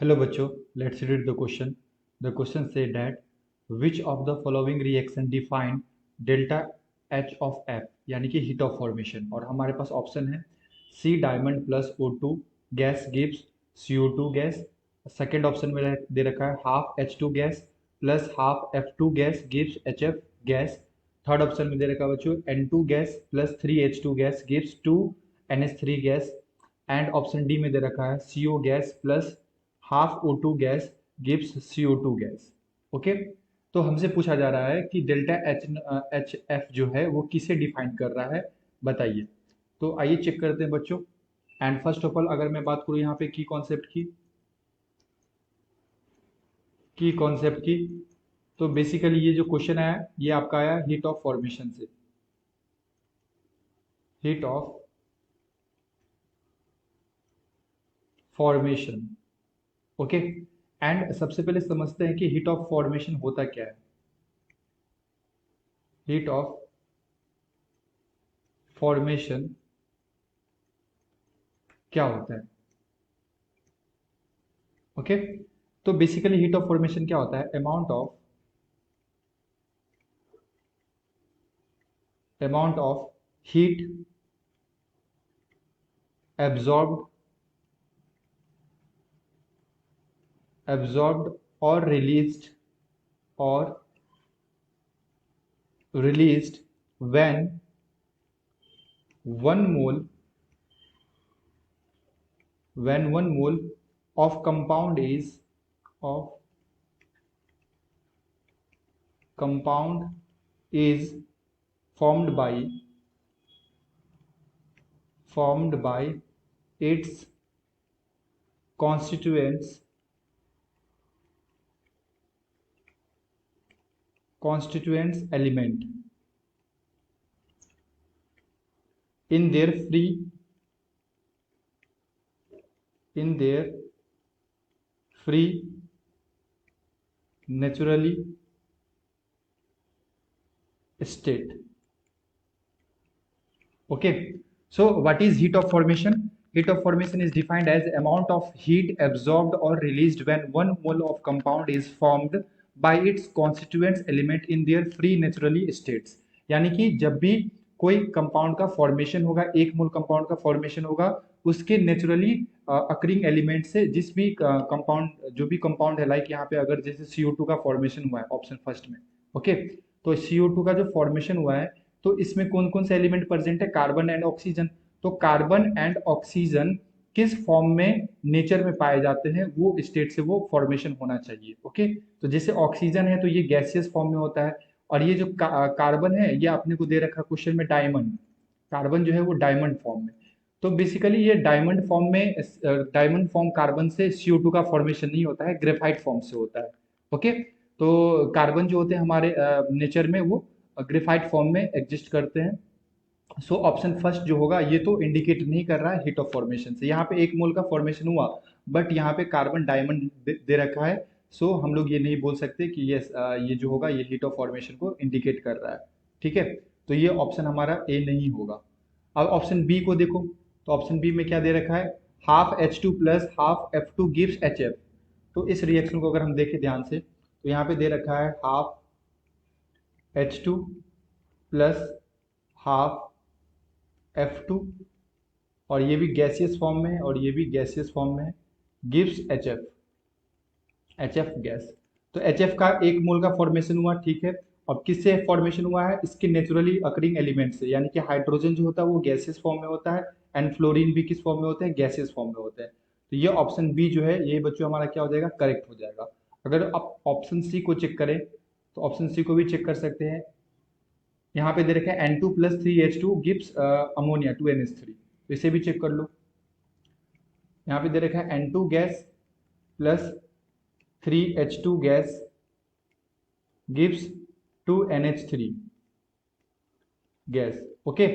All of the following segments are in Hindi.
Hello बच्चों, let's read the question. The question said that which of the following reaction define delta H of F यानी कि heat of formation। और हमारे पास ऑप्शन है C diamond plus O2 gas gives CO2 gas. Second option में दे रखा है half H2 gas plus half F2 gas gives HF gas. Third option में दे रखा है बच्चों N2 gas plus 3H2 gas gives 2NH3 gas. And option D में दे रखा है CO gas plus half O2 gas gives CO2 gas. Okay, तो हमसे पूछा जा रहा है कि डेल्टा एच एफ जो है वो किसे डिफाइन कर रहा है, बताइए। तो आइए चेक करते हैं बच्चों। एंड फर्स्ट ऑफ ऑल अगर मैं बात करूँ यहाँ पे की कॉन्सेप्ट की, तो बेसिकली ये जो क्वेश्चन आया ये आपका आया हीट ऑफ फॉर्मेशन से। Heat of formation. Okay, and सबसे पहले समझते हैं कि हीट ऑफ फॉर्मेशन होता क्या है। हीट ऑफ फॉर्मेशन क्या होता है। ओके, तो बेसिकली हीट ऑफ फॉर्मेशन क्या होता है, amount of heat absorbed absorbed और released when one mole of of compound is formed by its constituents element in their free naturally state। Okay, so what is heat of formation? Heat of formation is defined as amount of heat absorbed or released when one mole of compound is formed by its constituents element in their free naturally states। यानी कि जब भी कोई कंपाउंड का फॉर्मेशन होगा, एक मोल कंपाउंड का फॉर्मेशन होगा, उसके नेचुरली अकरिंग एलिमेंट से जिस भी कंपाउंड जो भी कंपाउंड है, लाइक यहाँ पे अगर जैसे CO2 का फॉर्मेशन हुआ है ऑप्शन फर्स्ट में। ओके, तो CO2 का जो फॉर्मेशन हुआ है तो इसमें कौन कौन से एलिमेंट प्रेजेंट है, कार्बन एंड ऑक्सीजन। तो कार्बन एंड ऑक्सीजन किस फॉर्म में नेचर में पाए जाते हैं, वो स्टेट से वो फॉर्मेशन होना चाहिए। ओके, तो जैसे ऑक्सीजन है तो ये गैसियस फॉर्म में होता है, और ये जो कार्बन है ये आपने को दे रखा क्वेश्चन में डायमंड। कार्बन जो है वो डायमंड फॉर्म में। तो बेसिकली ये डायमंड फॉर्म कार्बन से CO2 का फॉर्मेशन नहीं होता है, ग्रेफाइट फॉर्म से होता है। ओके, तो कार्बन जो होते हैं हमारे नेचर में वो ग्रेफाइट फॉर्म में एग्जिस्ट करते हैं। सो ऑप्शन फर्स्ट जो होगा ये तो इंडिकेट नहीं कर रहा है हीट ऑफ फॉर्मेशन से। यहाँ पे एक मोल का फॉर्मेशन हुआ, बट यहाँ पे कार्बन डायमंड दे रखा है। सो हम लोग ये नहीं बोल सकते कि ये जो होगा ये हीट ऑफ फॉर्मेशन को इंडिकेट कर रहा है। ठीक है, तो ये ऑप्शन हमारा ए नहीं होगा। अब ऑप्शन बी को देखो, तो ऑप्शन बी में क्या दे रखा है, half H2 plus half F2 gives HF। तो इस रिएक्शन को अगर हम देखें ध्यान से तो यहाँ पे दे रखा है half H2 plus half F2, और ये भी गैसियस फॉर्म में है और ये भी गैसियस फॉर्म में है, गिव्स HF गैस। तो HF का एक मोल का फॉर्मेशन हुआ, ठीक है। अब किससे फॉर्मेशन हुआ है, इसके नेचुरली अकरिंग एलिमेंट से, यानी कि हाइड्रोजन जो होता है वो गैसियस फॉर्म में होता है, एंड फ्लोरीन भी किस फॉर्म में होते हैं, गैसियस फॉर्म में होते हैं। तो ये ऑप्शन बी जो है ये बच्चों हमारा क्या हो जाएगा, करेक्ट हो जाएगा। अगर आप ऑप्शन सी को चेक करें तो ऑप्शन सी को भी चेक कर सकते हैं। यहाँ पे दे रखा है N2 plus 3H2 gives ammonia 2NH3, तो इसे भी चेक कर लो। यहाँ पे दे रखा है N2 gas plus 3H2 gas gives 2NH3 gas. Okay,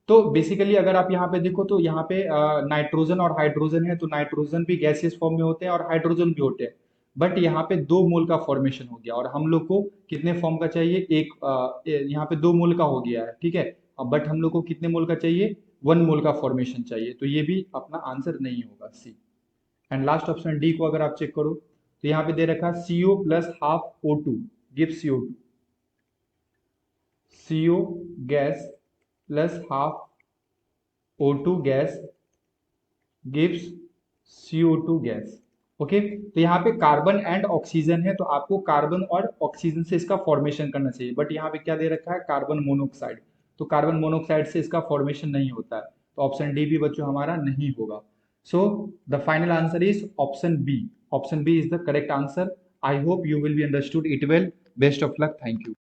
तो बेसिकली अगर आप यहाँ पे देखो तो यहाँ पे नाइट्रोजन और हाइड्रोजन है, तो नाइट्रोजन भी गैसियस फॉर्म में होते हैं और हाइड्रोजन भी होते हैं। बट यहाँ पे 2 मोल का फॉर्मेशन हो गया, और हम लोग को कितने फॉर्म का चाहिए, यहाँ पे 2 मोल का हो गया है, ठीक है। बट हम लोग को कितने मोल का चाहिए, 1 मोल का फॉर्मेशन चाहिए, तो ये भी अपना आंसर नहीं होगा सी। एंड लास्ट ऑप्शन डी को अगर आप चेक करो तो यहाँ पे दे रखा है CO plus half O2 gives CO2, CO gas plus half O2 gas gives CO2 gas. Okay, तो यहाँ पे कार्बन एंड ऑक्सीजन है, तो आपको कार्बन और ऑक्सीजन से इसका फॉर्मेशन करना चाहिए, बट यहाँ पे क्या दे रखा है कार्बन मोनोऑक्साइड, तो कार्बन मोनोऑक्साइड से इसका फॉर्मेशन नहीं होता है, तो ऑप्शन डी भी बच्चों हमारा नहीं होगा। So the final answer is option B. Option B is the correct answer. I hope you will be understood it well. Best of luck, thank you.